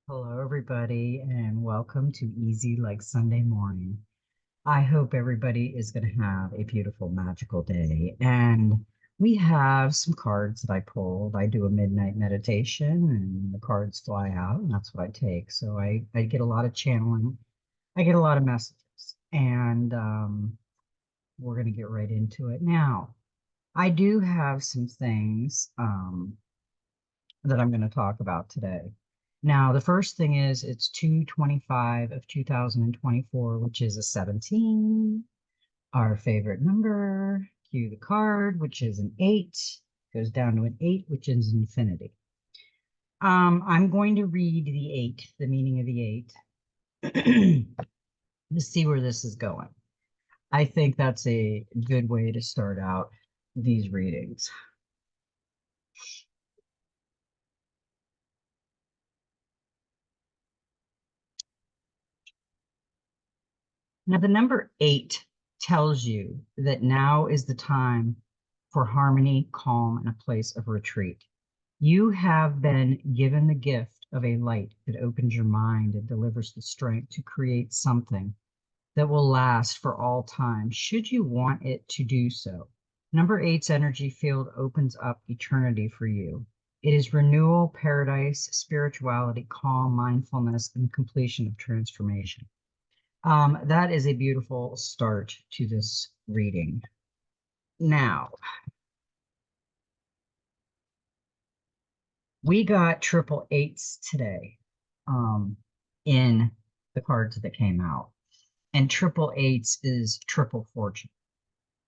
Hello, everybody, and welcome to Easy Like Sunday Morning. I hope everybody is going to have a beautiful, magical day. And we have some cards that I pulled. I do a midnight meditation, and the cards fly out, and that's what I take. So I get a lot of channeling, I get a lot of messages, and we're going to get right into it. Now, I do have some things that I'm going to talk about today. Now, the first thing is it's 2/25 of 2024, which is a 17, our favorite number. Cue the card, which is an 8, goes down to an 8, which is infinity. I'm going to read the 8, the meaning of the 8, to see where this is going. I think that's a good way to start out these readings. Now, the number 8 tells you that now is the time for harmony, calm, and a place of retreat. You have been given the gift of a light that opens your mind and delivers the strength to create something that will last for all time, should you want it to do so. Number 8's energy field opens up eternity for you. It is renewal, paradise, spirituality, calm, mindfulness, and completion of transformation. That is a beautiful start to this reading. Now, we got triple eights today in the cards that came out. And triple eights is triple fortune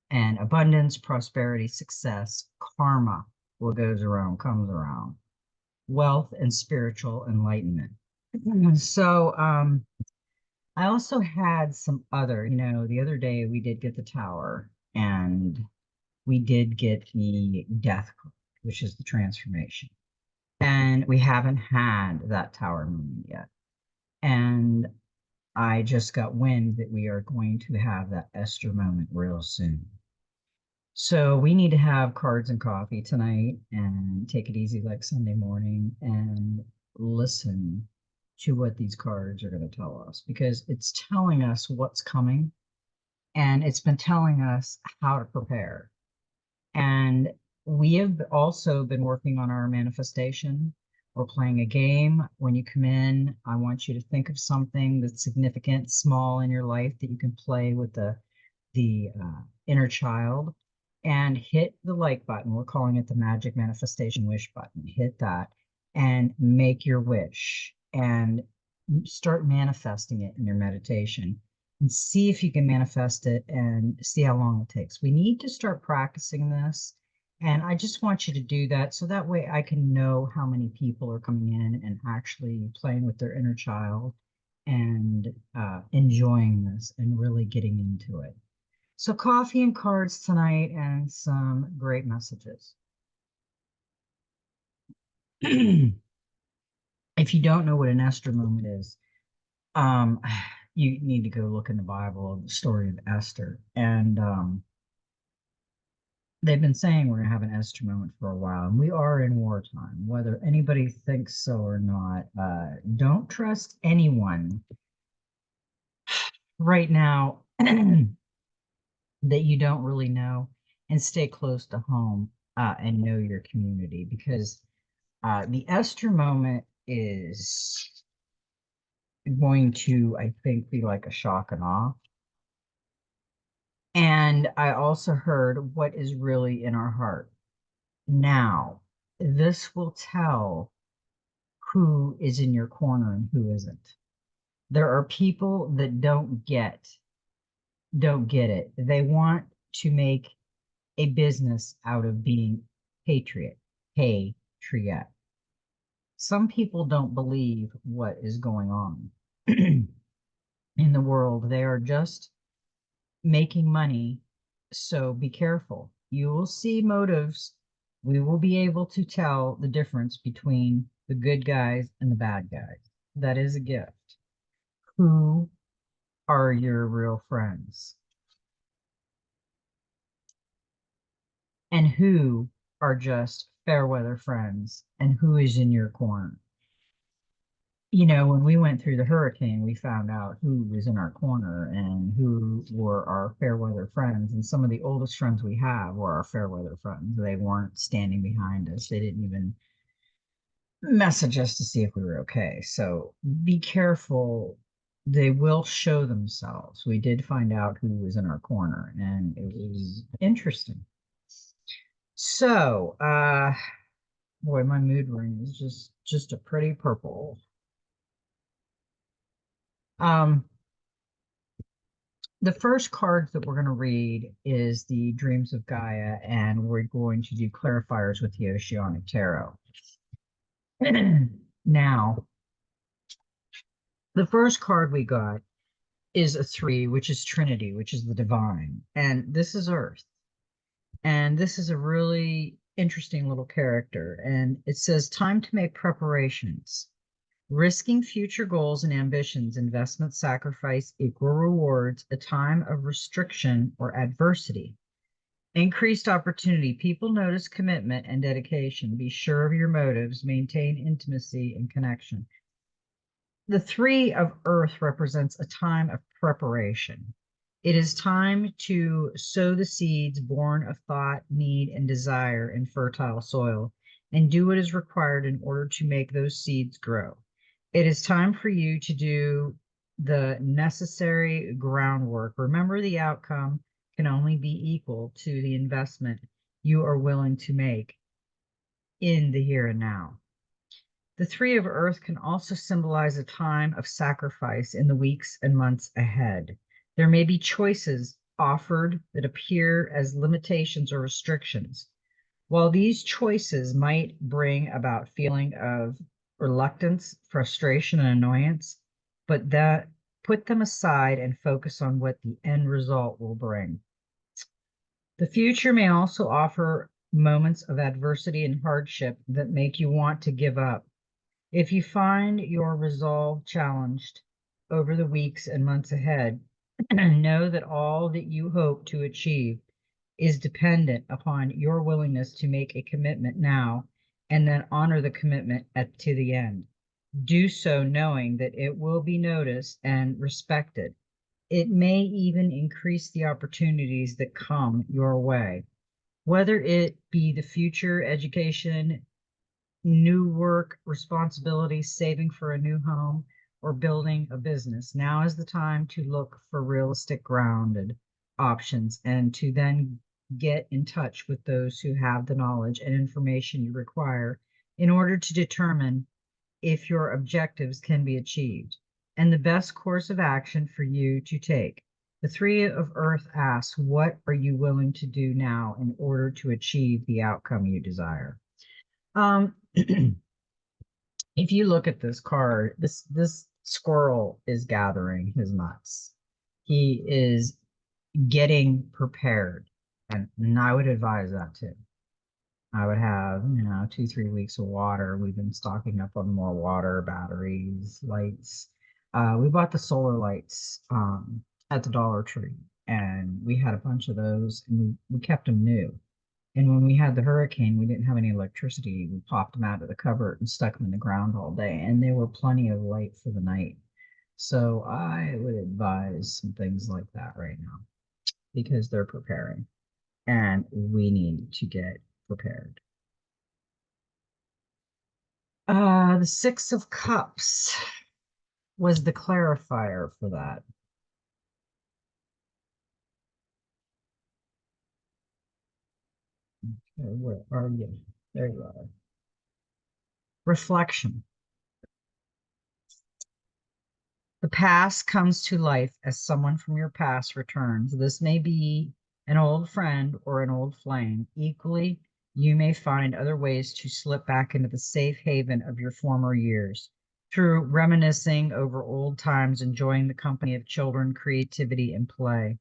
and abundance, prosperity, success, karma, what goes around comes around, wealth, and spiritual enlightenment. So, I also had some other, the other day we did get the tower and we did get the death card, which is the transformation. And we haven't had that tower moment yet. And I just got wind that we are going to have that Esther moment real soon. So we need to have cards and coffee tonight and take it easy like Sunday morning and listen to what these cards are going to tell us, because it's telling us what's coming and it's been telling us how to prepare. And we have also been working on our manifestation. We're playing a game. When you come in, I want you to think of something that's significant, small in your life that you can play with the inner child, and hit the like button. We're calling it the magic manifestation wish button. Hit that and make your wish and start manifesting it in your meditation and see if you can manifest it and see how long it takes. We need to start practicing this. And I just want you to do that so that way I can know how many people are coming in and actually playing with their inner child and enjoying this and really getting into it. So coffee and cards tonight and some great messages. If you don't know what an Esther moment is, um, you need to go look in the Bible, the story of Esther. And they've been saying we're going to have an Esther moment for a while, and we are in wartime, whether anybody thinks so or not. Don't trust anyone right now that you don't really know, and stay close to home and know your community, because the Esther moment is going to, I think, be like a shock and awe. And I also heard what is really in our heart. Now, this will tell who is in your corner and who isn't. There are people that don't get it. They want to make a business out of being patriot. Some people don't believe what is going on in the world. They are just making money. So be careful. You will see motives. We will be able to tell the difference between the good guys and the bad guys. That is a gift. Who are your real friends? And who are just fair weather friends? And who is in your corner? you know, when we went through the hurricane, we found out who was in our corner and who were our fair weather friends. And some of the oldest friends we have were our fair weather friends. They weren't standing behind us. They didn't even message us to see if we were okay. So be careful. They will show themselves. We did find out who was in our corner, and it was interesting. So, boy, my mood ring is just a pretty purple. Um, the first card that we're going to read is the Dreams of Gaia, and we're going to do clarifiers with the Oceanic Tarot. Now, the first card we got is a 3, which is Trinity, which is the divine. And this is Earth. And this is a really interesting little character. And it says, time to make preparations. Risking future goals and ambitions, investment, sacrifice, equal rewards, a time of restriction or adversity. Increased opportunity. People notice commitment and dedication. Be sure of your motives. Maintain intimacy and connection. The 3 of Earth represents a time of preparation. It is time to sow the seeds born of thought, need, and desire in fertile soil, and do what is required in order to make those seeds grow. It is time for you to do the necessary groundwork. Remember, the outcome can only be equal to the investment you are willing to make in the here and now. The 3 of Earth can also symbolize a time of sacrifice in the weeks and months ahead. There may be choices offered that appear as limitations or restrictions. While these choices might bring about feeling of reluctance, frustration, and annoyance, but that put them aside and focus on what the end result will bring. The future may also offer moments of adversity and hardship that make you want to give up. If you find your resolve challenged over the weeks and months ahead, know that all that you hope to achieve is dependent upon your willingness to make a commitment now and then honor the commitment to the end. Do so knowing that it will be noticed and respected. It may even increase the opportunities that come your way, whether it be the future education, new work, responsibilities, saving for a new home, or building a business. Now is the time to look for realistic, grounded options and to then get in touch with those who have the knowledge and information you require in order to determine if your objectives can be achieved and the best course of action for you to take. The 3 of Earth asks, what are you willing to do now in order to achieve the outcome you desire? If you look at this card, this squirrel is gathering his nuts. He is getting prepared, and I would advise that too. I would have, 2, 3 weeks of water. We've been stocking up on more water, batteries, lights. We bought the solar lights at the Dollar Tree, and we had a bunch of those, and we kept them new. And when we had the hurricane, we didn't have any electricity. We popped them out of the cupboard and stuck them in the ground all day, and there were plenty of light for the night. So I would advise some things like that right now because they're preparing, and we need to get prepared. The 6 of Cups was the clarifier for that. Okay, where are you? There you are. Reflection. The past comes to life as someone from your past returns. This may be an old friend or an old flame. Equally, you may find other ways to slip back into the safe haven of your former years through reminiscing over old times, enjoying the company of children, creativity, and play,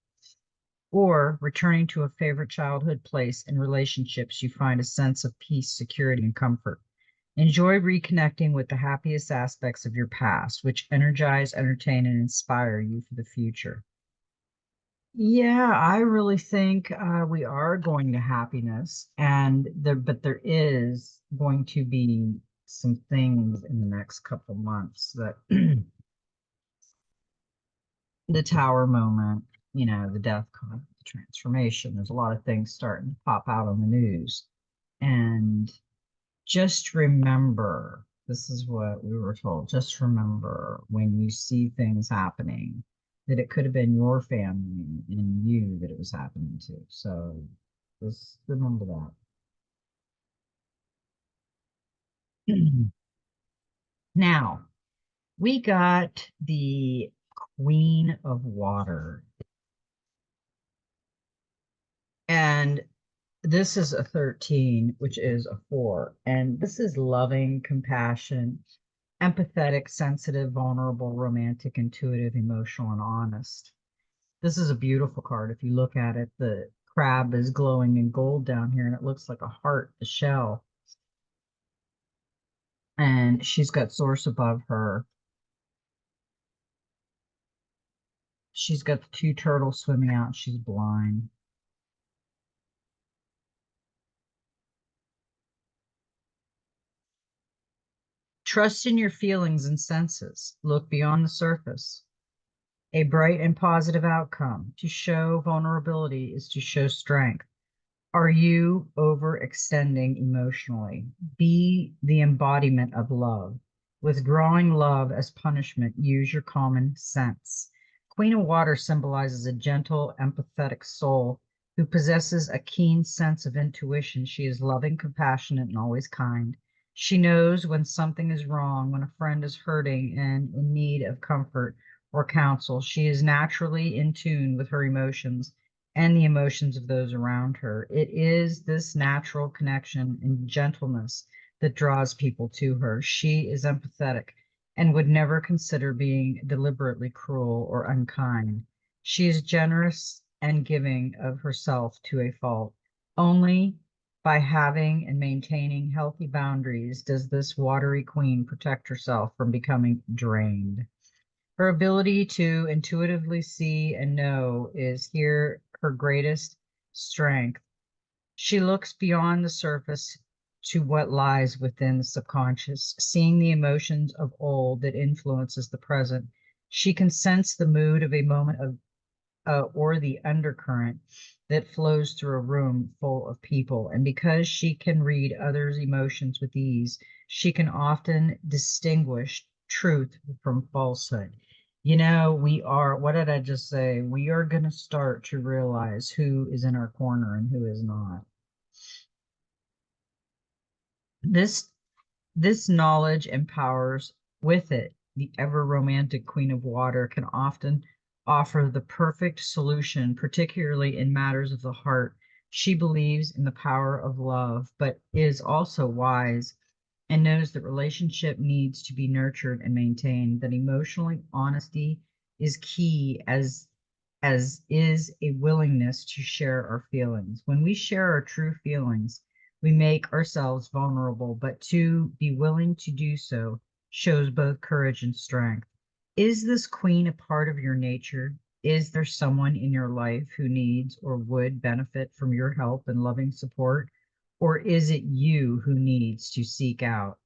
or returning to a favorite childhood place and relationships you find a sense of peace, security, and comfort. Enjoy reconnecting with the happiest aspects of your past, which energize, entertain, and inspire you for the future. Yeah, I really think we are going to happiness, but there is going to be some things in the next couple months that the tower moment, you know, the death card, the transformation. There's a lot of things starting to pop out on the news. And just remember, this is what we were told. Just remember when you see things happening that it could have been your family and you that it was happening to. So just remember that. Now, we got the Queen of Water. And this is a 13, which is a 4. And this is loving, compassion, empathetic, sensitive, vulnerable, romantic, intuitive, emotional, and honest. This is a beautiful card. If you look at it, the crab is glowing in gold down here, and it looks like a heart, a shell. And she's got source above her. She's got the 2 turtles swimming out. She's blind. Trust in your feelings and senses. Look beyond the surface. A bright and positive outcome. To show vulnerability is to show strength. Are you overextending emotionally? Be the embodiment of love. Withdrawing love as punishment, use your common sense. Queen of Water symbolizes a gentle, empathetic soul who possesses a keen sense of intuition. She is loving, compassionate, and always kind. She knows when something is wrong, when a friend is hurting and in need of comfort or counsel. She is naturally in tune with her emotions and the emotions of those around her. It is this natural connection and gentleness that draws people to her. She is empathetic and would never consider being deliberately cruel or unkind. She is generous and giving of herself to a fault. Only by having and maintaining healthy boundaries does this watery queen protect herself from becoming drained. Her ability to intuitively see and know is here her greatest strength. She looks beyond the surface to what lies within the subconscious, seeing the emotions of old that influences the present. She can sense the mood of a moment of or the undercurrent that flows through a room full of people. And because she can read others' emotions with ease, she can often distinguish truth from falsehood. You know, what did I just say? We are going to start to realize who is in our corner and who is not. This this knowledge empowers. With it, the ever romantic Queen of Water can often offer the perfect solution, particularly in matters of the heart. She believes in the power of love, but is also wise and knows that relationship needs to be nurtured and maintained, that emotional honesty is key, as is a willingness to share our feelings. When we share our true feelings, we make ourselves vulnerable, but to be willing to do so shows both courage and strength. Is this queen a part of your nature? Is there someone in your life who needs or would benefit from your help and loving support? Or is it you who needs to seek out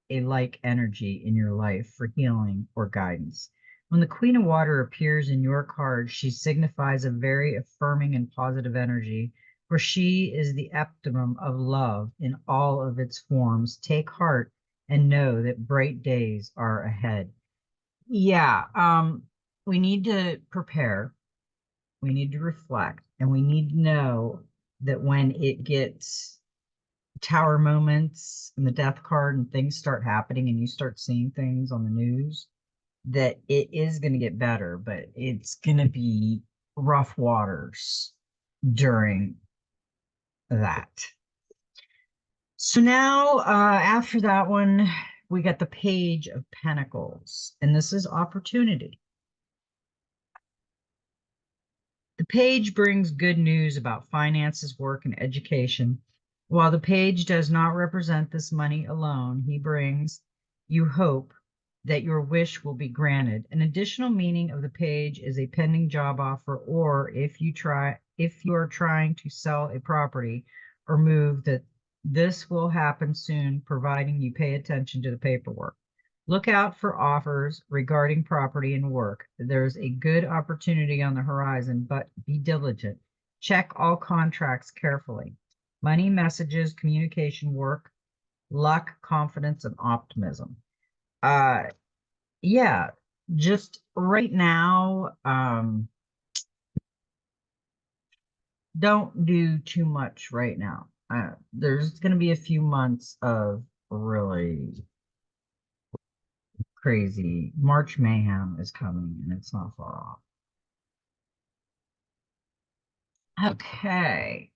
a like energy in your life for healing or guidance? When the Queen of Water appears in your card, she signifies a very affirming and positive energy, for she is the epitome of love in all of its forms. Take heart and know that bright days are ahead. Yeah, we need to prepare, we need to reflect, and we need to know that when it gets tower moments and the death card and things start happening and you start seeing things on the news, that it is going to get better, but it's going to be rough waters during that. So now, after that one, we got the Page of Pentacles, and this is opportunity. The page brings good news about finances, work, and education. While the page does not represent this money alone, he brings you hope that your wish will be granted. An additional meaning of the page is a pending job offer, or if you are trying to sell a property or move, that This will happen soon, providing you pay attention to the paperwork. Look out for offers regarding property and work. There's a good opportunity on the horizon, but be diligent. Check all contracts carefully. Money, messages, communication, work, luck, confidence, and optimism. Uh, yeah, just right now, don't do too much right now. There's going to be a few months of really crazy. March mayhem is coming and it's not far off. Okay.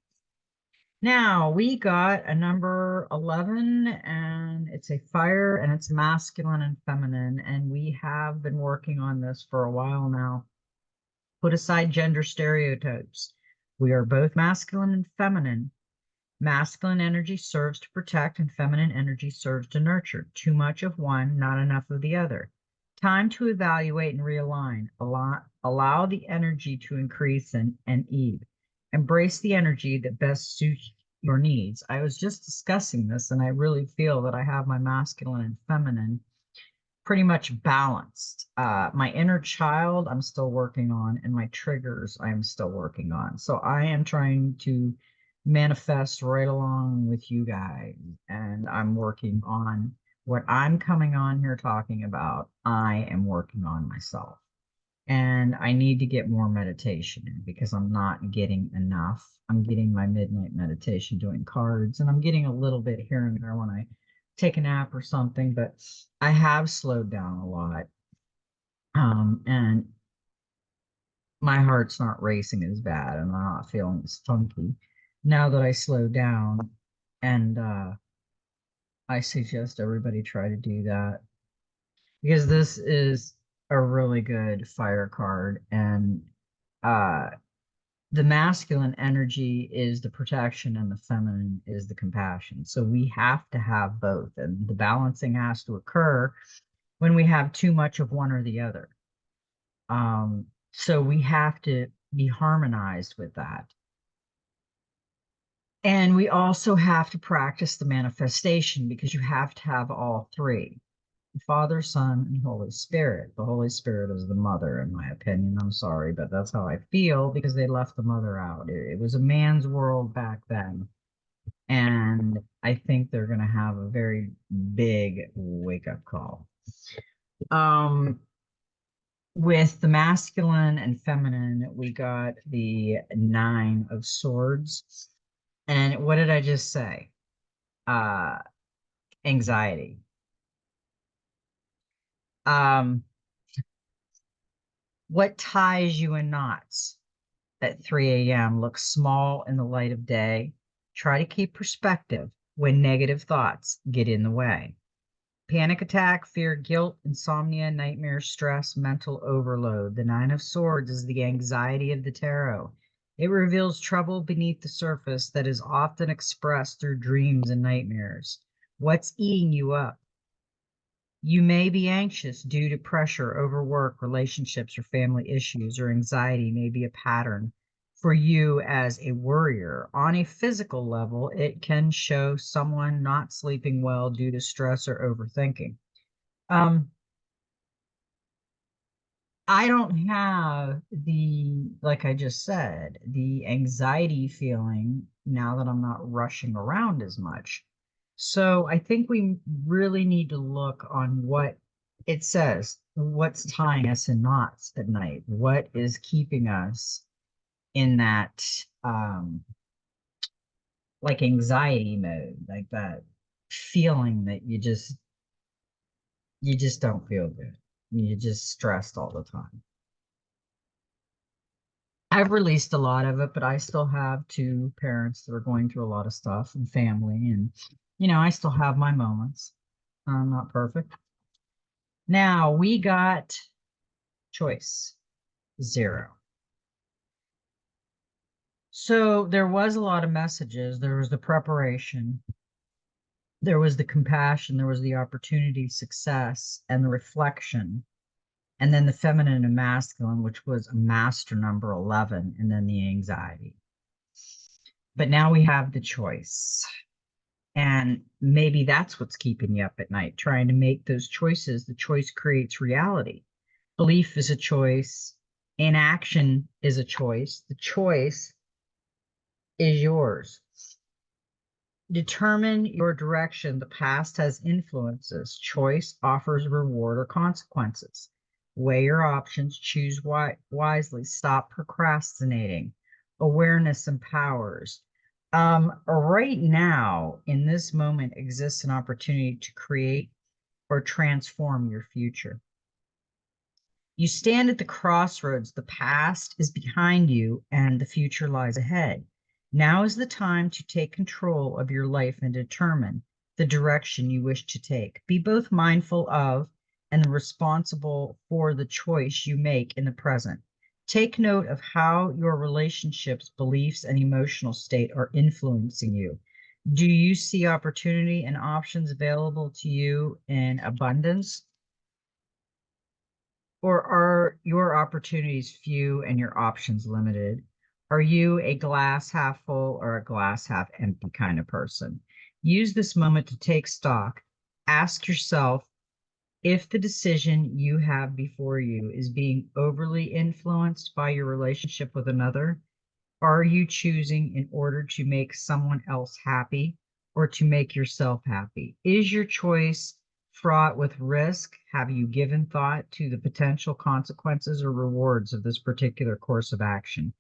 Now we got a number 11 and it's a fire and it's masculine and feminine. And we have been working on this for a while now. Put aside gender stereotypes. We are both masculine and feminine. Masculine energy serves to protect and feminine energy serves to nurture. Too much of one, not enough of the other. Time to evaluate and realign. Allow the energy to increase and ebb. Embrace the energy that best suits your needs. I was just discussing this, and I really feel that I have my masculine and feminine pretty much balanced. My inner child, I'm still working on, and my triggers, I'm still working on. So I am trying to manifest right along with you guys, and I'm working on what I'm coming on here talking about. I am working on myself. And I need to get more meditation in because I'm not getting enough. I'm getting my midnight meditation doing cards, and I'm getting a little bit here and there when I take a nap or something, but I have slowed down a lot. And my heart's not racing as bad and I'm not feeling as funky now that I slowed down. And I suggest everybody try to do that because this is a really good fire card. And uh, the masculine energy is the protection and the feminine is the compassion. So we have to have both, and the balancing has to occur when we have too much of one or the other. So we have to be harmonized with that. And we also have to practice the manifestation because you have to have all three. Father, Son, and Holy Spirit. The Holy Spirit is the mother, in my opinion. I'm sorry, but that's how I feel because they left the mother out. It was a man's world back then. And I think they're going to have a very big wake-up call. With the masculine and feminine, we got the 9 of Swords. And what did I just say? Anxiety. What ties you in knots at 3 a.m. looks small in the light of day. Try to keep perspective when negative thoughts get in the way. Panic attack, fear, guilt, insomnia, nightmare, stress, mental overload. The 9 of Swords is the anxiety of the tarot. It reveals trouble beneath the surface that is often expressed through dreams and nightmares. What's eating you up? You may be anxious due to pressure, overwork, relationships, or family issues, or anxiety may be a pattern for you as a worrier. On a physical level, it can show someone not sleeping well due to stress or overthinking. I don't have like I just said, the anxiety feeling now that I'm not rushing around as much. So I think we really need to look on what it says, what's tying us in knots at night, what is keeping us in that like anxiety mode, like that feeling that you just don't feel good. You're just stressed all the time. I've released a lot of it, but I still have 2 parents that are going through a lot of stuff and family. And, I still have my moments. I'm not perfect. Now we got choice 0. So there was a lot of messages. There was the preparation. There was the compassion. There was the opportunity, success, and the reflection. And then the feminine and masculine, which was a master number 11, and then the anxiety. But now we have the choice. And maybe that's what's keeping you up at night, trying to make those choices. The choice creates reality. Belief is a choice. Inaction is a choice. The choice is yours. Determine your direction. The past has influences. Choice offers reward or consequences. Weigh your options. Choose wisely. Stop procrastinating. Awareness empowers. Right now, in this moment, exists an opportunity to create or transform your future. You stand at the crossroads. The past is behind you and the future lies ahead. Now is the time to take control of your life and determine the direction you wish to take. Be both mindful of and responsible for the choice you make in the present. Take note of how your relationships, beliefs, and emotional state are influencing you. Do you see opportunity and options available to you in abundance? Or are your opportunities few and your options limited? Are you a glass half full or a glass half empty kind of person? Use this moment to take stock. Ask yourself if the decision you have before you is being overly influenced by your relationship with another. Are you choosing in order to make someone else happy or to make yourself happy? Is your choice fraught with risk? Have you given thought to the potential consequences or rewards of this particular course of action?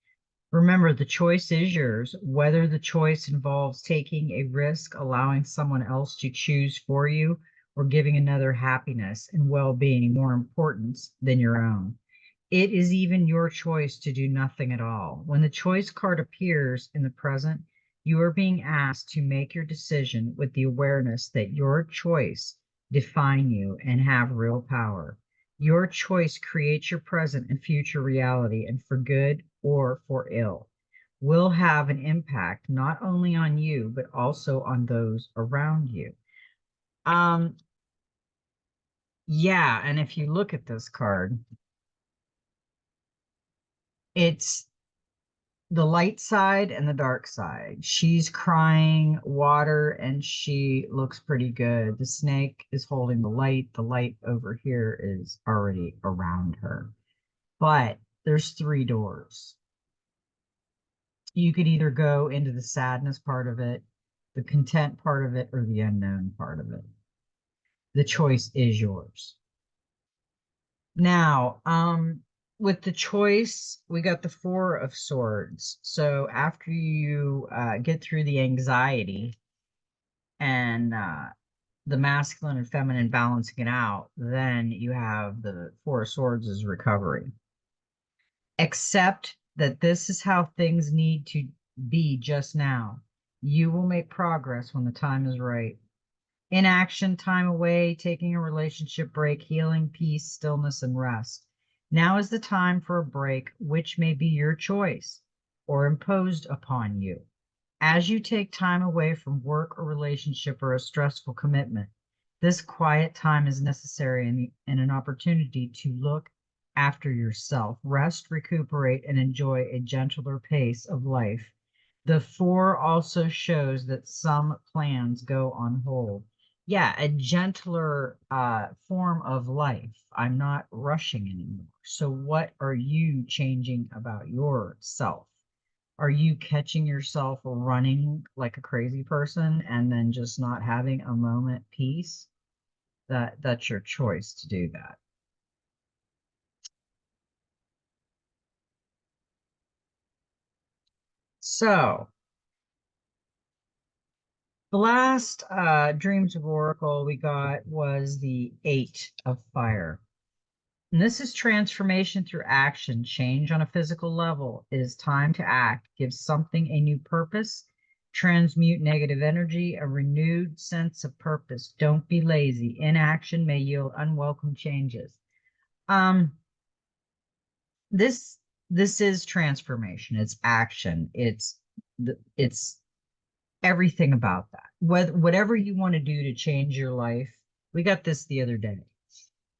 Remember, the choice is yours, whether the choice involves taking a risk, allowing someone else to choose for you, or giving another happiness and well-being more importance than your own. It is even your choice to do nothing at all. When the choice card appears in the present, you are being asked to make your decision with the awareness that your choice define you and have real power. Your choice creates your present and future reality, and for good or for ill, will have an impact not only on you, but also on those around you. Yeah, and if you look at this card, it's the light side and the dark side. She's crying water and she looks pretty good. The snake is holding the light. The light over here is already around her. But there's 3 doors. You could either go into the sadness part of it, the content part of it, or the unknown part of it. The choice is yours. Now, with the choice, we got the 4 of Swords. So after you get through the anxiety and the masculine and feminine balancing it out, then you have the 4 of Swords is recovery. Accept that this is how things need to be just now. You will make progress when the time is right. Inaction, time away, taking a relationship break, healing, peace, stillness, and rest. Now is the time for a break, which may be your choice or imposed upon you. As you take time away from work or relationship or a stressful commitment, this quiet time is necessary and an opportunity to look after yourself, rest, recuperate, and enjoy a gentler pace of life. The 4 also shows that some plans go on hold. Yeah, a gentler form of life. I'm not rushing anymore. So what are you changing about yourself? Are you catching yourself running like a crazy person and then just not having a moment peace? That's your choice to do that. So the last Dreams of Oracle we got was the 8 of Fire. And this is transformation through action, change on a physical level. It is time to act, give something a new purpose, transmute negative energy, a renewed sense of purpose. Don't be lazy. Inaction may yield unwelcome changes. This is transformation. It's action. It's everything about that. Whatever you want to do to change your life. We got this the other day.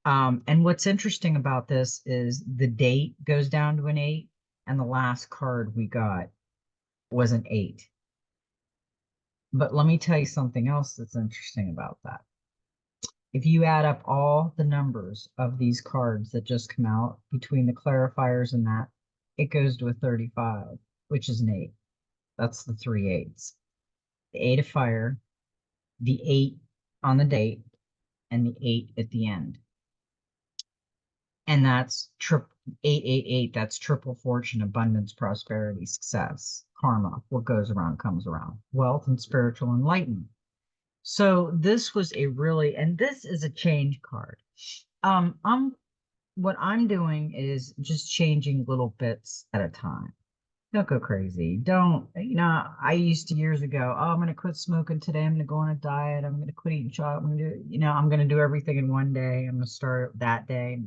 And what's interesting about this is the date goes down to an 8, and the last card we got was an 8. But let me tell you something else that's interesting about that. If you add up all the numbers of these cards that just come out between the clarifiers and that, it goes to a 35, which is an 8. That's the 3 8s. The 8 of fire, the 8 on the date, and the 8 at the end. And that's 888. That's triple fortune, abundance, prosperity, success, karma. What goes around comes around. Wealth and spiritual enlightenment. So this was a really, and this is a change card. What I'm doing is just changing little bits at a time. Don't go crazy. Don't, I used to years ago, oh, I'm going to quit smoking today. I'm going to go on a diet. I'm going to quit eating chocolate. I'm going to do, I'm going to do everything in one day. I'm going to start that day.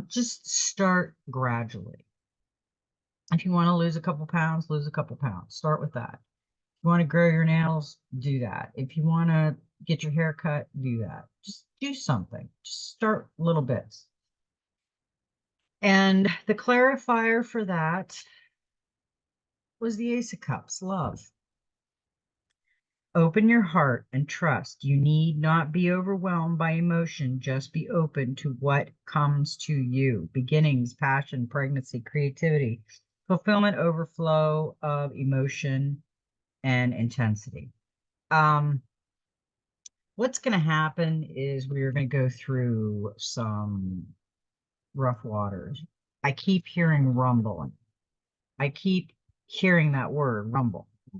Just start gradually. If you want to lose a couple pounds, lose a couple pounds. Start with that. If you want to grow your nails, do that. If you want to get your hair cut, do that. Just do something. Just start little bits. And the clarifier for that was the Ace of Cups, love. Open your heart and trust. You need not be overwhelmed by emotion. Just be open to what comes to you. Beginnings, passion, pregnancy, creativity, fulfillment, overflow of emotion and intensity. What's going to happen is we're going to go through some rough waters. I keep hearing rumbling. I keep hearing that word,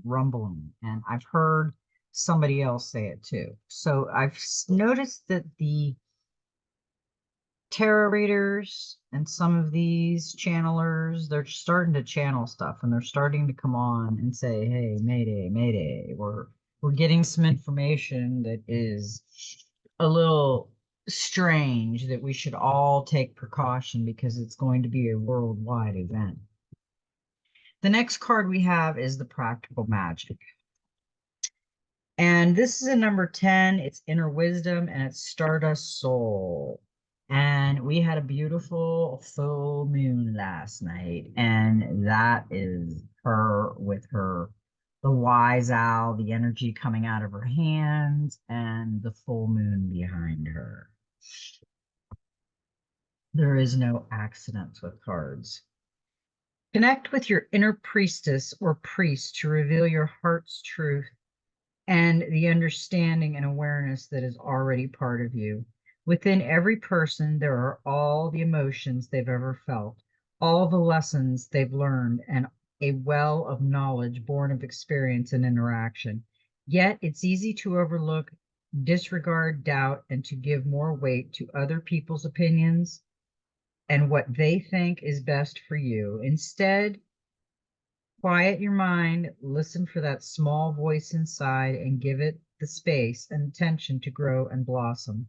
rumbling, and I've heard somebody else say it too. So I've noticed that the tarot readers and some of these channelers, they're starting to channel stuff, and they're starting to come on and say, hey, mayday, mayday. We're getting some information that is a little strange, that we should all take precaution because it's going to be a worldwide event. The next card we have is the Practical Magic. And this is a number 10. It's Inner Wisdom, and it's Stardust Soul. And we had a beautiful full moon last night, and that is her with the wise owl, the energy coming out of her hands, and the full moon behind her. There is no accidents with cards. Connect with your inner priestess or priest to reveal your heart's truth and the understanding and awareness that is already part of you. Within every person, there are all the emotions they've ever felt, all the lessons they've learned, and a well of knowledge born of experience and interaction. Yet it's easy to overlook, disregard, doubt, and to give more weight to other people's opinions and what they think is best for you. Instead, quiet your mind, listen for that small voice inside, and give it the space and attention to grow and blossom.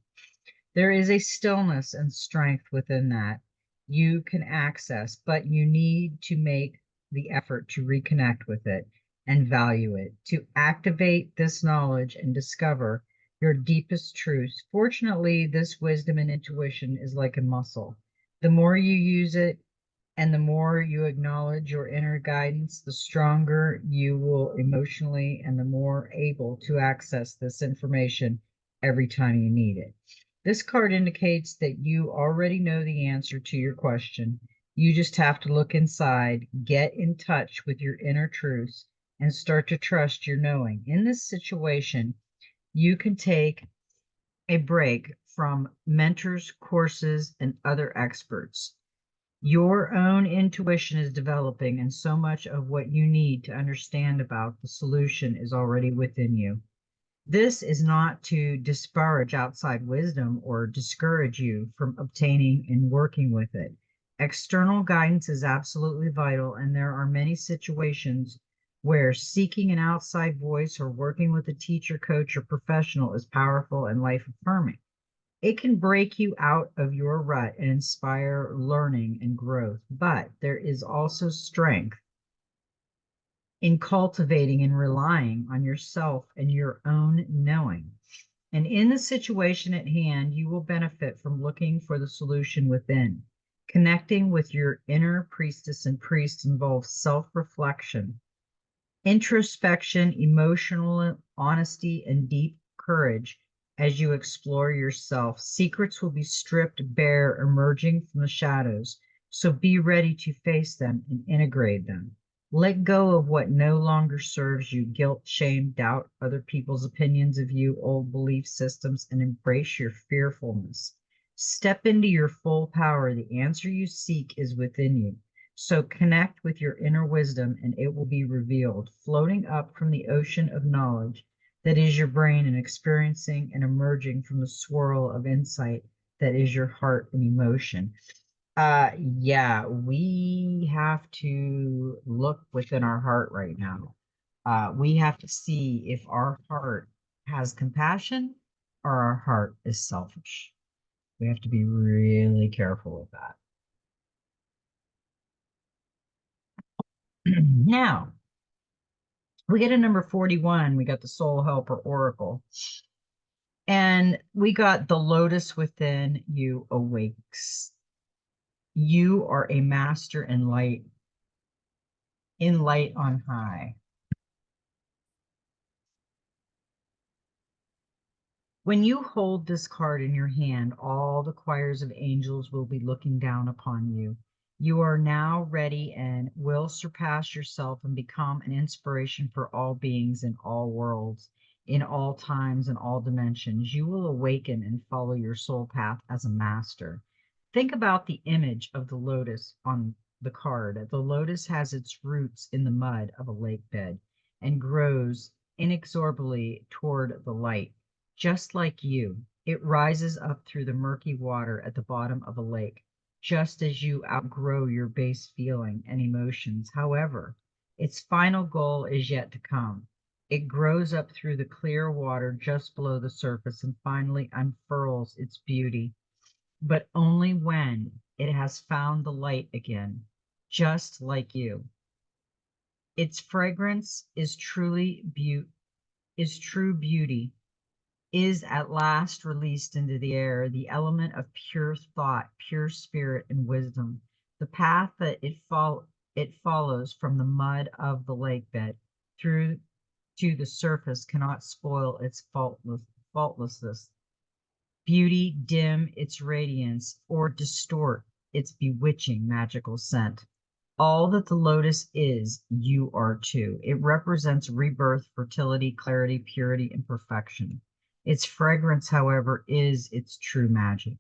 There is a stillness and strength within that you can access, but you need to make the effort to reconnect with it and value it, to activate this knowledge and discover your deepest truths. Fortunately, this wisdom and intuition is like a muscle. The more you use it and the more you acknowledge your inner guidance, the stronger you will emotionally and the more able to access this information every time you need it. This card indicates that you already know the answer to your question. You just have to look inside, get in touch with your inner truths, and start to trust your knowing. In this situation, you can take a break from mentors, courses, and other experts. Your own intuition is developing, and so much of what you need to understand about the solution is already within you. This is not to disparage outside wisdom or discourage you from obtaining and working with it. External guidance is absolutely vital, and there are many situations where seeking an outside voice or working with a teacher, coach, or professional is powerful and life-affirming. It can break you out of your rut and inspire learning and growth, but there is also strength in cultivating and relying on yourself and your own knowing. And in the situation at hand, you will benefit from looking for the solution within. Connecting with your inner priestess and priest involves self-reflection introspection, emotional honesty, and deep courage as you explore yourself. Secrets will be stripped bare, emerging from the shadows. So be ready to face them and integrate them. Let go of what no longer serves you, guilt, shame, doubt, other people's opinions of you, old belief systems, and embrace your fearfulness. Step into your full power. The answer you seek is within you. So connect with your inner wisdom and it will be revealed, floating up from the ocean of knowledge that is your brain and experiencing and emerging from the swirl of insight that is your heart and emotion. Yeah, we have to look within our heart right now. We have to see if our heart has compassion or our heart is selfish. We have to be really careful with that. Now, we get a number 41. We got the Soul Helper Oracle. And we got the Lotus within you awakes. You are a master in light on high. When you hold this card in your hand, all the choirs of angels will be looking down upon you. You are now ready and will surpass yourself and become an inspiration for all beings in all worlds, in all times and all dimensions. You will awaken and follow your soul path as a master. Think about the image of the lotus on the card. The lotus has its roots in the mud of a lake bed and grows inexorably toward the light. Just like you, it rises up through the murky water at the bottom of a lake, just as you outgrow your base feeling and emotions. However, its final goal is yet to come. It grows up through the clear water just below the surface and finally unfurls its beauty, but only when it has found the light again, just like you. Its fragrance is true beauty, is at last released into the air, the element of pure thought, pure spirit, and wisdom. The path that it follows from the mud of the lake bed through to the surface cannot spoil its faultlessness, beauty, dim its radiance, or distort its bewitching magical scent. All that the lotus is, you are too. It represents rebirth, fertility, clarity, purity, and perfection. Its fragrance, however, is its true magic.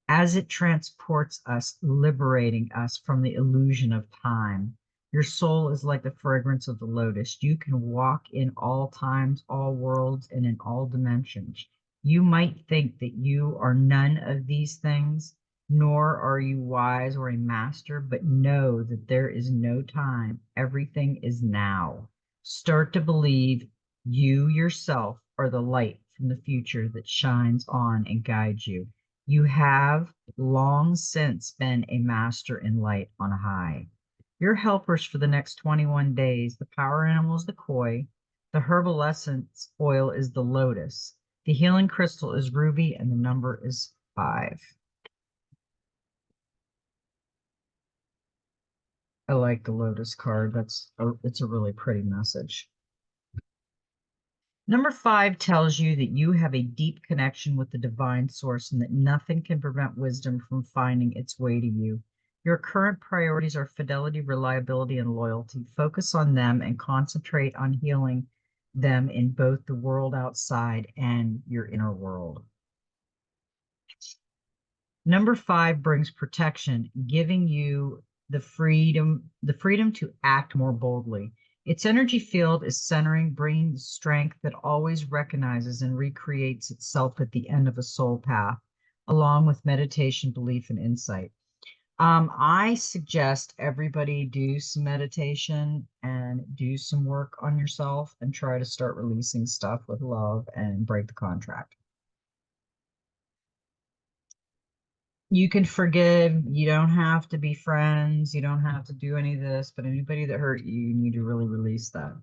As it transports us, liberating us from the illusion of time. Your soul is like the fragrance of the lotus. You can walk in all times, all worlds, and in all dimensions. You might think that you are none of these things, nor are you wise or a master, but know that there is no time. Everything is now. Start to believe you yourself are the light from the future that shines on and guides you. You have long since been a master in light on high. Your helpers for the next 21 days, the power animal is the koi, the herbal essence oil is the lotus, the healing crystal is ruby, and the number is 5. I like the lotus card. It's a really pretty message. Number 5 tells you that you have a deep connection with the divine source and that nothing can prevent wisdom from finding its way to you. Your current priorities are fidelity, reliability, and loyalty. Focus on them and concentrate on healing them in both the world outside and your inner world. Number 5 brings protection, giving you the freedom to act more boldly. Its energy field is centering, bringing the strength that always recognizes and recreates itself at the end of a soul path, along with meditation, belief, and insight. I suggest everybody do some meditation and do some work on yourself and try to start releasing stuff with love and break the contract. You can forgive, you don't have to be friends, you don't have to do any of this, but anybody that hurt you, you need to really release that.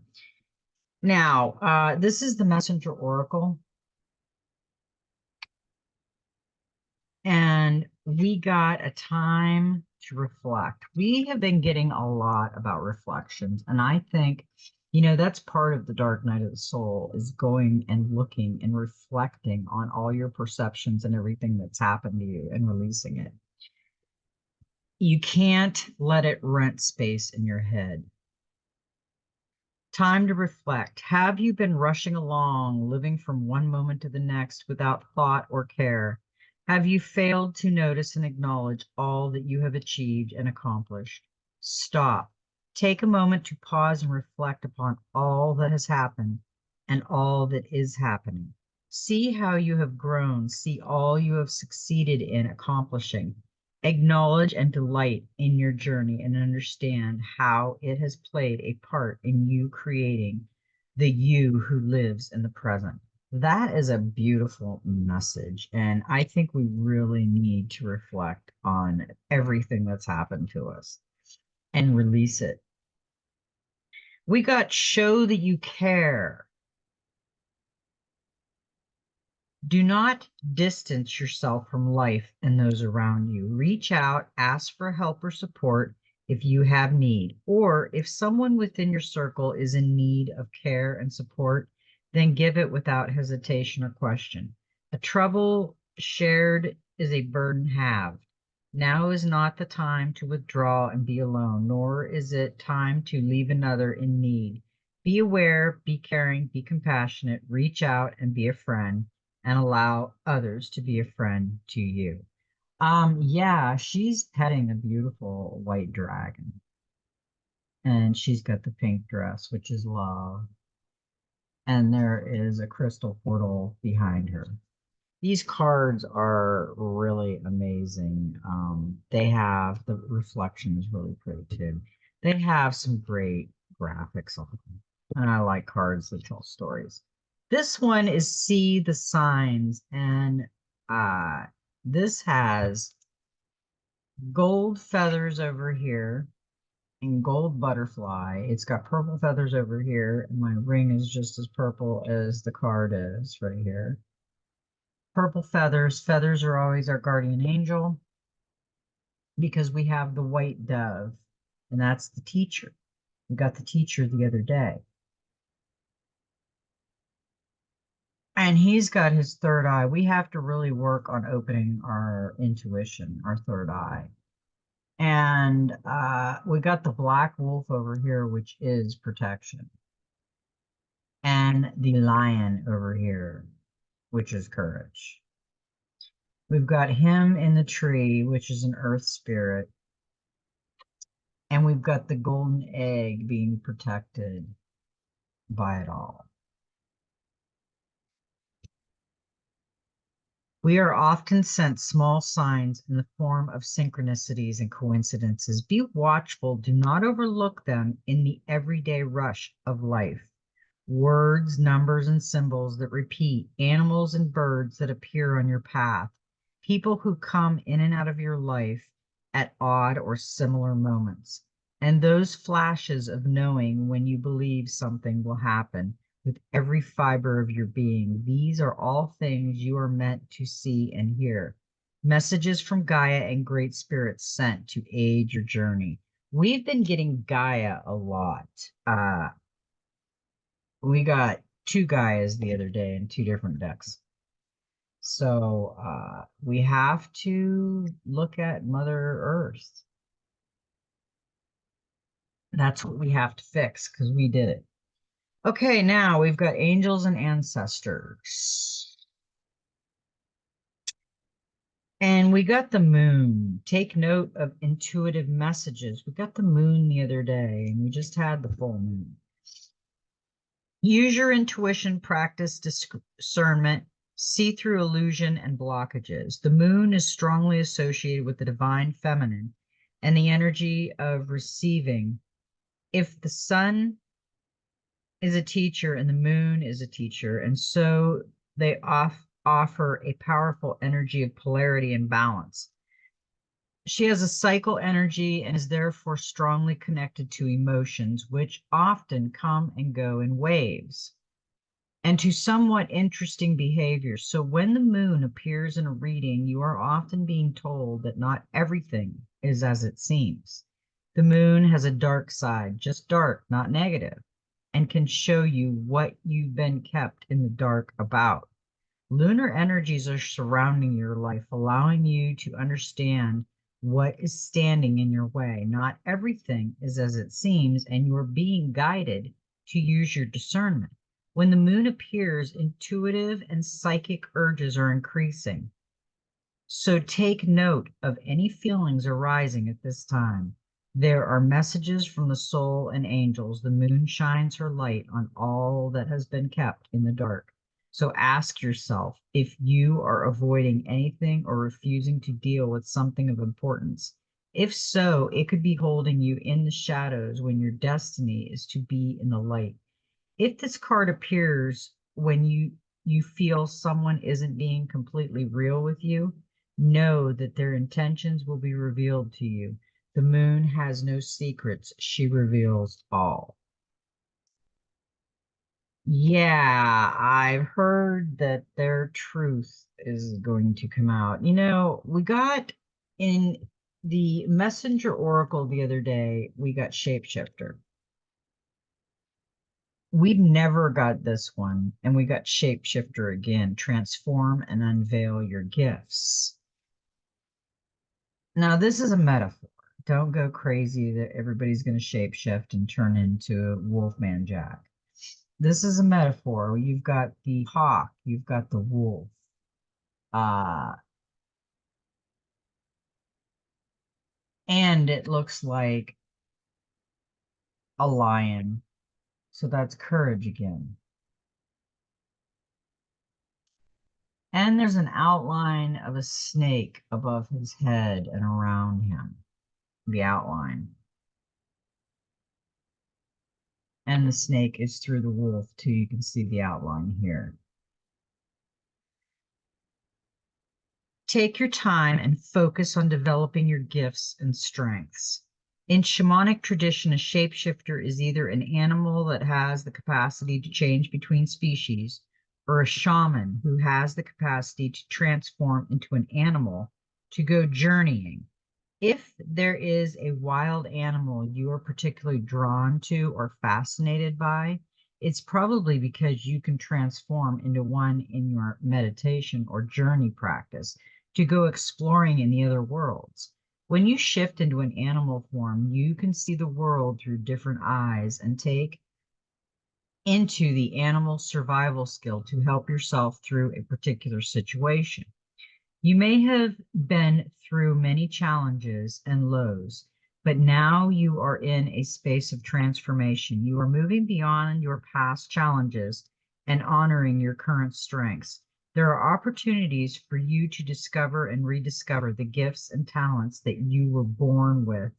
Now, this is the Messenger Oracle. And we got a time to reflect. We have been getting a lot about reflections, and I think You know, that's part of the dark night of the soul, is going and looking and reflecting on all your perceptions and everything that's happened to you and releasing it. You can't let it rent space in your head. Time to reflect. Have you been rushing along, living from one moment to the next without thought or care? Have you failed to notice and acknowledge all that you have achieved and accomplished? Stop. Take a moment to pause and reflect upon all that has happened and all that is happening. See how you have grown. See all you have succeeded in accomplishing. Acknowledge and delight in your journey and understand how it has played a part in you creating the you who lives in the present. That is a beautiful message. And I think we really need to reflect on everything that's happened to us and release it. We got show that you care. Do not distance yourself from life and those around you. Reach out, ask for help or support if you have need, or if someone within your circle is in need of care and support, then give it without hesitation or question. A trouble shared is a burden halved. Now is not the time to withdraw and be alone, nor is it time to leave another in need. Be aware, be caring, be compassionate, reach out and be a friend, and allow others to be a friend to you. Yeah, she's petting a beautiful white dragon. And she's got the pink dress, which is love. And there is a crystal portal behind her. These cards are really amazing. They have, the reflection is really pretty too. They have some great graphics on them. And I like cards that tell stories. This one is See the Signs, and this has gold feathers over here and gold butterfly. It's got purple feathers over here, and my ring is just as purple as the card is right here. Purple feathers. Feathers are always our guardian angel because we have the white dove, and that's the teacher. We got the teacher the other day. And he's got his third eye. We have to really work on opening our intuition, our third eye. And we got the black wolf over here, which is protection. And the lion over here, which is courage. We've got him in the tree, which is an earth spirit. And we've got the golden egg being protected by it all. We are often sent small signs in the form of synchronicities and coincidences. Be watchful. Do not overlook them in the everyday rush of life. Words, numbers, and symbols that repeat, animals and birds that appear on your path, people who come in and out of your life at odd or similar moments, and those flashes of knowing when you believe something will happen with every fiber of your being. These are all things you are meant to see and hear. Messages from Gaia and great spirits sent to aid your journey. We've been getting Gaia a lot. We got two Gaias the other day in two different decks. So we have to look at Mother Earth. That's what we have to fix because we did it. Okay, now we've got angels and ancestors. And we got the moon. Take note of intuitive messages. We got the moon the other day, and we just had the full moon. Use your intuition, practice discernment, see through illusion and blockages. The moon is strongly associated with the divine feminine and the energy of receiving. If the sun is a teacher and the moon is a teacher, and so they offer a powerful energy of polarity and balance. She has a cycle energy and is therefore strongly connected to emotions, which often come and go in waves, and to somewhat interesting behavior. So when the moon appears in a reading, you are often being told that not everything is as it seems. The moon has a dark side, just dark, not negative. and can show you what you've been kept in the dark about. Lunar energies are surrounding your life, allowing you to understand what is standing in your way. Not everything is as it seems, and you're being guided to use your discernment. When the moon appears, intuitive and psychic urges are increasing. So take note of any feelings arising at this time. There are messages from the soul and angels. The moon shines her light on all that has been kept in the dark. So ask yourself if you are avoiding anything or refusing to deal with something of importance. If so, it could be holding you in the shadows when your destiny is to be in the light. If this card appears when you feel someone isn't being completely real with you, know that their intentions will be revealed to you. The moon has no secrets. She reveals all. Yeah, I've heard that their truth is going to come out. You know, we got in the Messenger Oracle the other day, we got Shapeshifter. We never got this one, and we got Shapeshifter again. Transform and unveil your gifts. Now, this is a metaphor. Don't go crazy that everybody's going to shapeshift and turn into Wolfman Jack. This is a metaphor. You've got the hawk, you've got the wolf. And it looks like a lion. So that's courage again. And there's an outline of a snake above his head and around him. The outline. And the snake is through the wolf too. You can see the outline here. Take your time and focus on developing your gifts and strengths. In shamanic tradition, a shapeshifter is either an animal that has the capacity to change between species, or a shaman who has the capacity to transform into an animal to go journeying. If there is a wild animal you are particularly drawn to or fascinated by, it's probably because you can transform into one in your meditation or journey practice to go exploring in the other worlds. When you shift into an animal form, you can see the world through different eyes and take into the animal survival skill to help yourself through a particular situation. You may have been through many challenges and lows, but now you are in a space of transformation. You are moving beyond your past challenges and honoring your current strengths. There are opportunities for you to discover and rediscover the gifts and talents that you were born with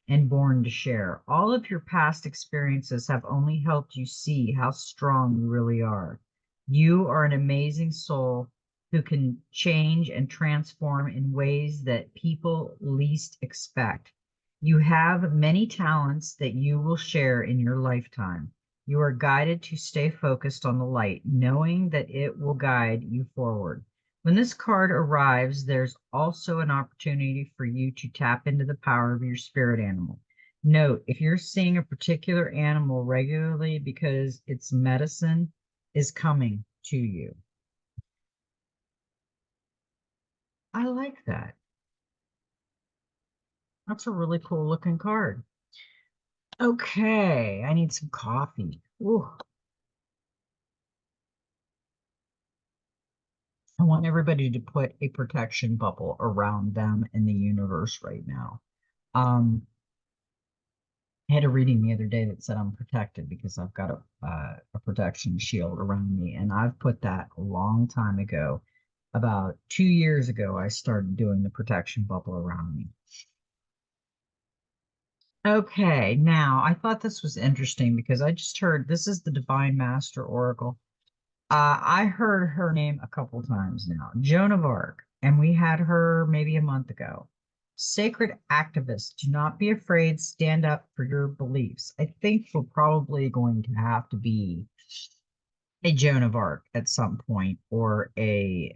and born to share. All of your past experiences have only helped you see how strong you really are. You are an amazing soul who can change and transform in ways that people least expect. You have many talents that you will share in your lifetime. You are guided to stay focused on the light, knowing that it will guide you forward. When this card arrives, there's also an opportunity for you to tap into the power of your spirit animal. Note, if you're seeing a particular animal regularly because its medicine is coming to you. I like that. That's a really cool looking card. Okay, I need some coffee. Ooh. I want everybody to put a protection bubble around them in the universe right now. I had a reading the other day that said I'm protected because I've got a protection shield around me, and I've put that a long time ago. About 2 years ago, I started doing the protection bubble around me. Okay, now I thought this was interesting because I just heard this is the Divine Master Oracle. I heard her name a couple times now, Joan of Arc, and we had her maybe a month ago. Sacred activists, do not be afraid, stand up for your beliefs. I think we're probably going to have to be a Joan of Arc at some point, or a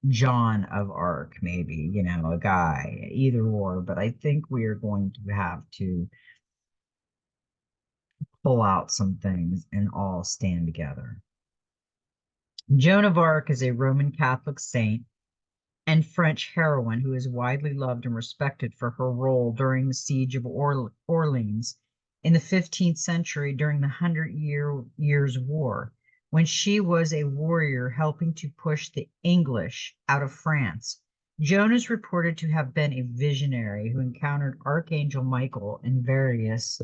John of Arc, maybe, you know, a guy, either or, but I think we are going to have to pull out some things and all stand together. Joan of Arc is a Roman Catholic saint and French heroine who is widely loved and respected for her role during the siege of Orleans in the 15th century during the Years' War, when she was a warrior helping to push the English out of France. Joan is reported to have been a visionary who encountered Archangel Michael and various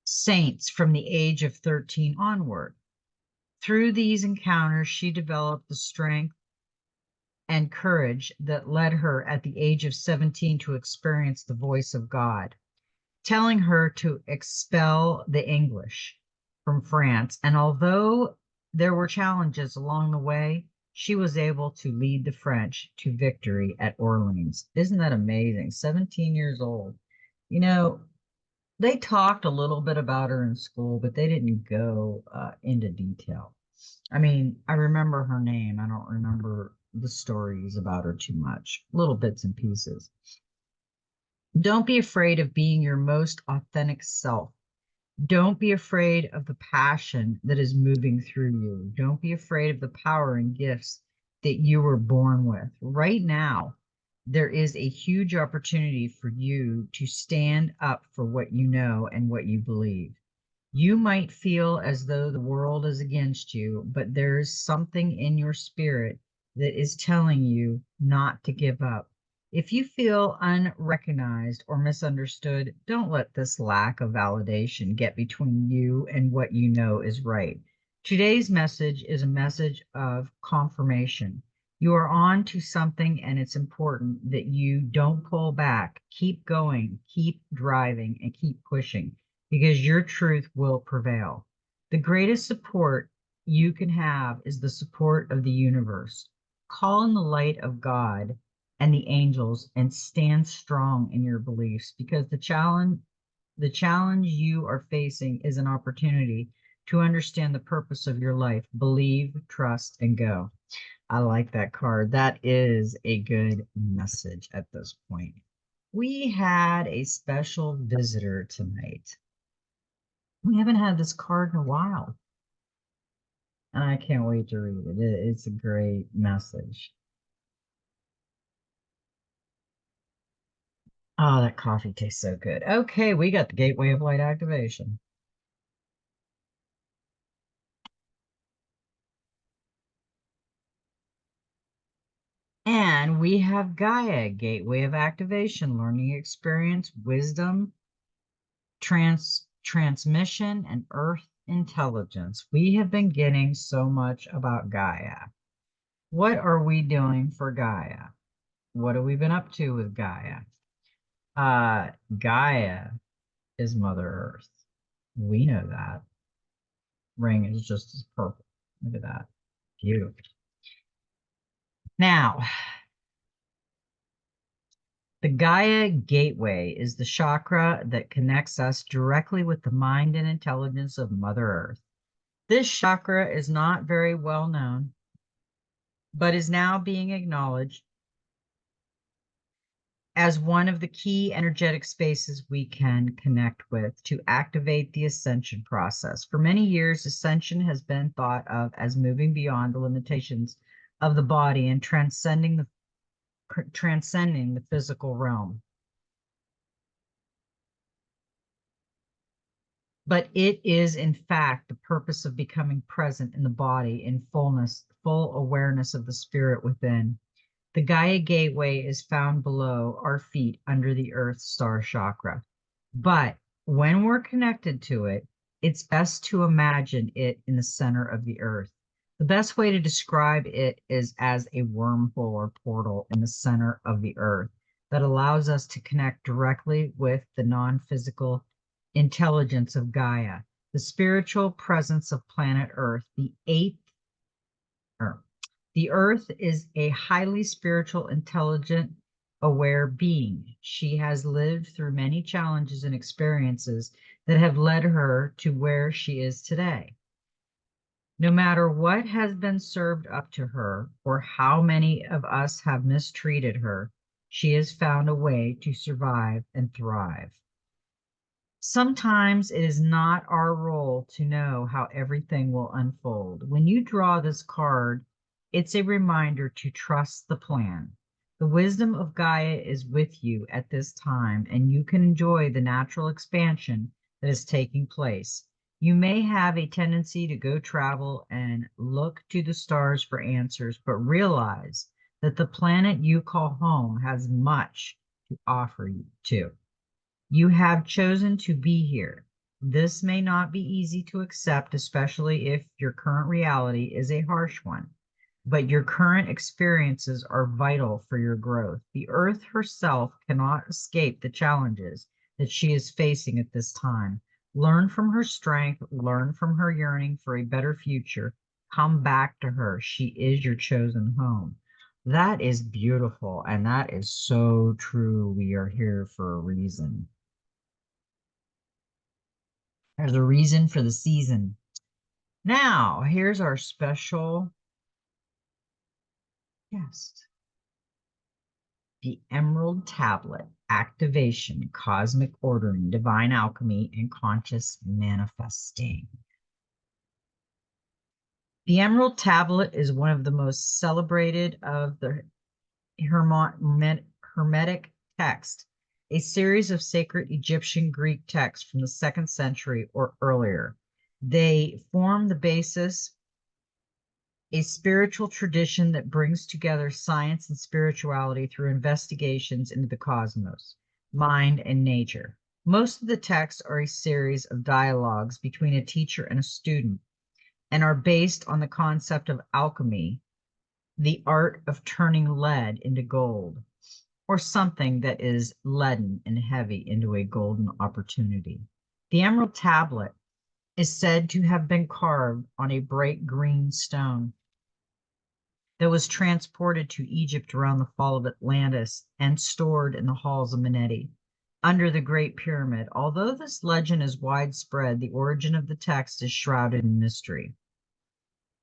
saints from the age of 13 onward. Through these encounters, she developed the strength and courage that led her at the age of 17 to experience the voice of God, telling her to expel the English from France. And although there were challenges along the way, she was able to lead the French to victory at Orleans. Isn't that amazing? 17 years old. You know, they talked a little bit about her in school, but they didn't go into detail. I mean, I remember her name. I don't remember the stories about her too much, little bits and pieces. Don't be afraid of being your most authentic self. Don't be afraid of the passion that is moving through you. Don't be afraid of the power and gifts that you were born with. Right now, there is a huge opportunity for you to stand up for what you know and what you believe. You might feel as though the world is against you, but there is something in your spirit that is telling you not to give up. If you feel unrecognized or misunderstood, don't let this lack of validation get between you and what you know is right. Today's message is a message of confirmation. You are on to something, and it's important that you don't pull back. Keep going, keep driving, and keep pushing, because your truth will prevail. The greatest support you can have is the support of the universe. Call in the light of God and the angels and stand strong in your beliefs, because the challenge you are facing is an opportunity to understand the purpose of your life. Believe, trust, and go. I like that card. That is a good message at this point. We had a special visitor tonight. We haven't had this card in a while, and I can't wait to read it. It's a great message. Oh, that coffee tastes so good. Okay, we got the Gateway of Light activation. And we have Gaia, Gateway of Activation, Learning Experience, Wisdom, Transmission, and Earth Intelligence. We have been getting so much about Gaia. What are we doing for Gaia? What have we been up to with Gaia? Gaia is Mother Earth. We know that. Ring is just as purple. Look at that. Beautiful. Now, the Gaia Gateway is the chakra that connects us directly with the mind and intelligence of Mother Earth. This chakra is not very well known, but is now being acknowledged as one of the key energetic spaces we can connect with to activate the ascension process. For many years, ascension has been thought of as moving beyond the limitations of the body and transcending the physical realm. But it is, in fact, the purpose of becoming present in the body in full awareness of the spirit within. The Gaia Gateway is found below our feet under the Earth Star Chakra. But when we're connected to it, it's best to imagine it in the center of the Earth. The best way to describe it is as a wormhole or portal in the center of the Earth that allows us to connect directly with the non-physical intelligence of Gaia, the spiritual presence of planet Earth. The Earth is a highly spiritual, intelligent, aware being. She has lived through many challenges and experiences that have led her to where she is today. No matter what has been served up to her or how many of us have mistreated her, she has found a way to survive and thrive. Sometimes it is not our role to know how everything will unfold. When you draw this card, it's a reminder to trust the plan. The wisdom of Gaia is with you at this time, and you can enjoy the natural expansion that is taking place. You may have a tendency to go travel and look to the stars for answers, but realize that the planet you call home has much to offer you too. You have chosen to be here. This may not be easy to accept, especially if your current reality is a harsh one, but your current experiences are vital for your growth. The earth herself cannot escape the challenges that she is facing at this time. Learn from her strength, learn from her yearning for a better future. Come back to her. She is your chosen home. That is beautiful, and that is so true. We are here for a reason. There's a reason for the season. Now, here's our special guest. The Emerald Tablet, activation, cosmic ordering, divine alchemy, and conscious manifesting. The Emerald Tablet is one of the most celebrated of the Hermetic text, a series of sacred Egyptian Greek texts from the 2nd century or earlier. They form the basis, a spiritual tradition that brings together science and spirituality through investigations into the cosmos, mind, and nature. Most of the texts are a series of dialogues between a teacher and a student and are based on the concept of alchemy, the art of turning lead into gold, or something that is leaden and heavy into a golden opportunity. The Emerald Tablet is said to have been carved on a bright green stone that was transported to Egypt around the fall of Atlantis and stored in the halls of Amenti under the Great Pyramid. Although this legend is widespread, the origin of the text is shrouded in mystery.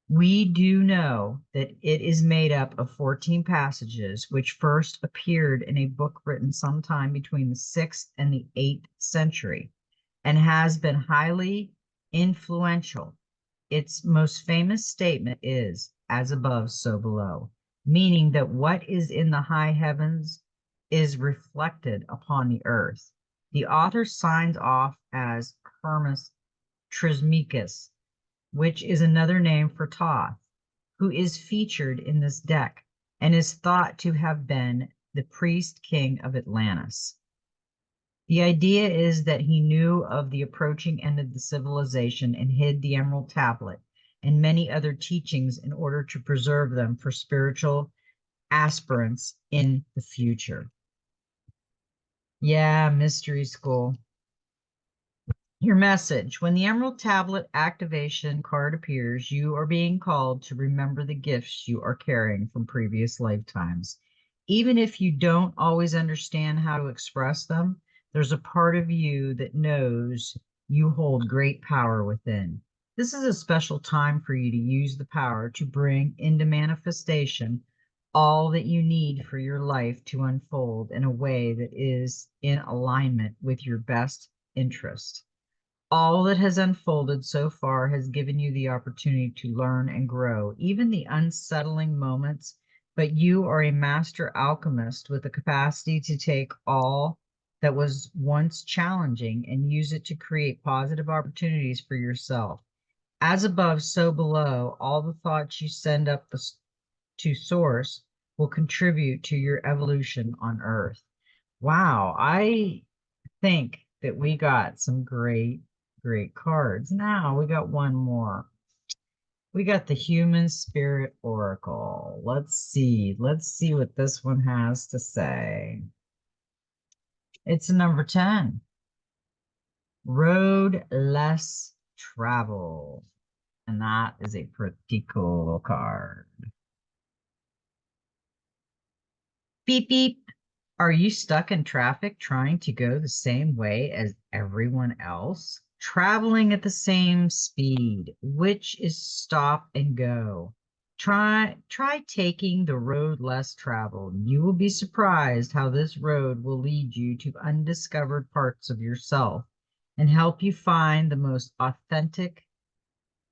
We do know that it is made up of 14 passages, which first appeared in a book written sometime between the 6th and the 8th century, and has been highly influential. Its most famous statement is, as above, so below, meaning that what is in the high heavens is reflected upon the earth. The author signs off as Hermes Trismegistus, which is another name for Thoth, who is featured in this deck and is thought to have been the priest king of Atlantis. The idea is that he knew of the approaching end of the civilization and hid the Emerald Tablet and many other teachings in order to preserve them for spiritual aspirants in the future. Yeah, mystery school. Your message. When the Emerald Tablet activation card appears, you are being called to remember the gifts you are carrying from previous lifetimes. Even if you don't always understand how to express them, there's a part of you that knows you hold great power within. This is a special time for you to use the power to bring into manifestation all that you need for your life to unfold in a way that is in alignment with your best interest. All that has unfolded so far has given you the opportunity to learn and grow, even the unsettling moments, but you are a master alchemist with the capacity to take all that was once challenging and use it to create positive opportunities for yourself. As above, so below, all the thoughts you send up to source will contribute to your evolution on Earth. Wow, I think that we got some great cards. Now we got one more. We got the Human Spirit Oracle. Let's see what this one has to say. It's number 10. Road less travel. And that is a pretty cool card. Beep, beep. Are you stuck in traffic trying to go the same way as everyone else? Traveling at the same speed, which is stop and go. Try taking the road less traveled. You will be surprised how this road will lead you to undiscovered parts of yourself and help you find the most authentic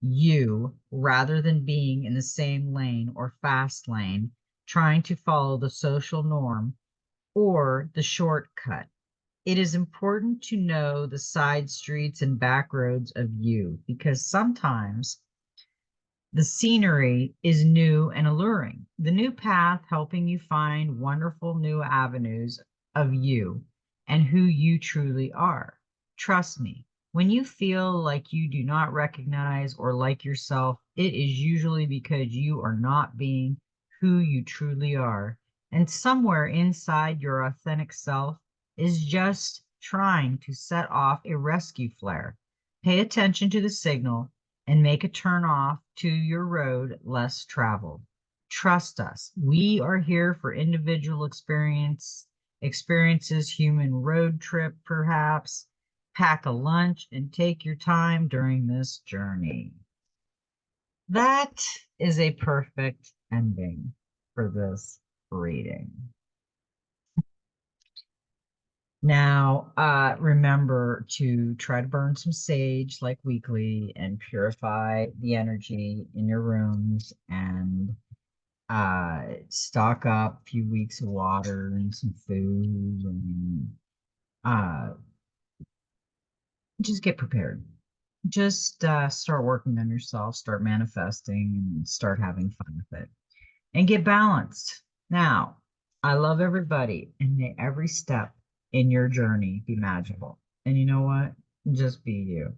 you rather than being in the same lane or fast lane, trying to follow the social norm or the shortcut. It is important to know the side streets and back roads of you because sometimes the scenery is new and alluring. The new path helping you find wonderful new avenues of you and who you truly are. Trust me, when you feel like you do not recognize or like yourself, it is usually because you are not being who you truly are. And somewhere inside your authentic self is just trying to set off a rescue flare. Pay attention to the signal and make a turn off to your road less traveled. Trust us, we are here for individual experiences, human road trip perhaps. Pack a lunch and take your time during this journey. That is a perfect ending for this reading. Now, remember to try to burn some sage like weekly and purify the energy in your rooms and stock up a few weeks of water and some food and uh, just get prepared. Just start working on yourself, start manifesting, and start having fun with it and get balanced. Now, I love everybody, and may every step in your journey be magical. And you know what? Just be you.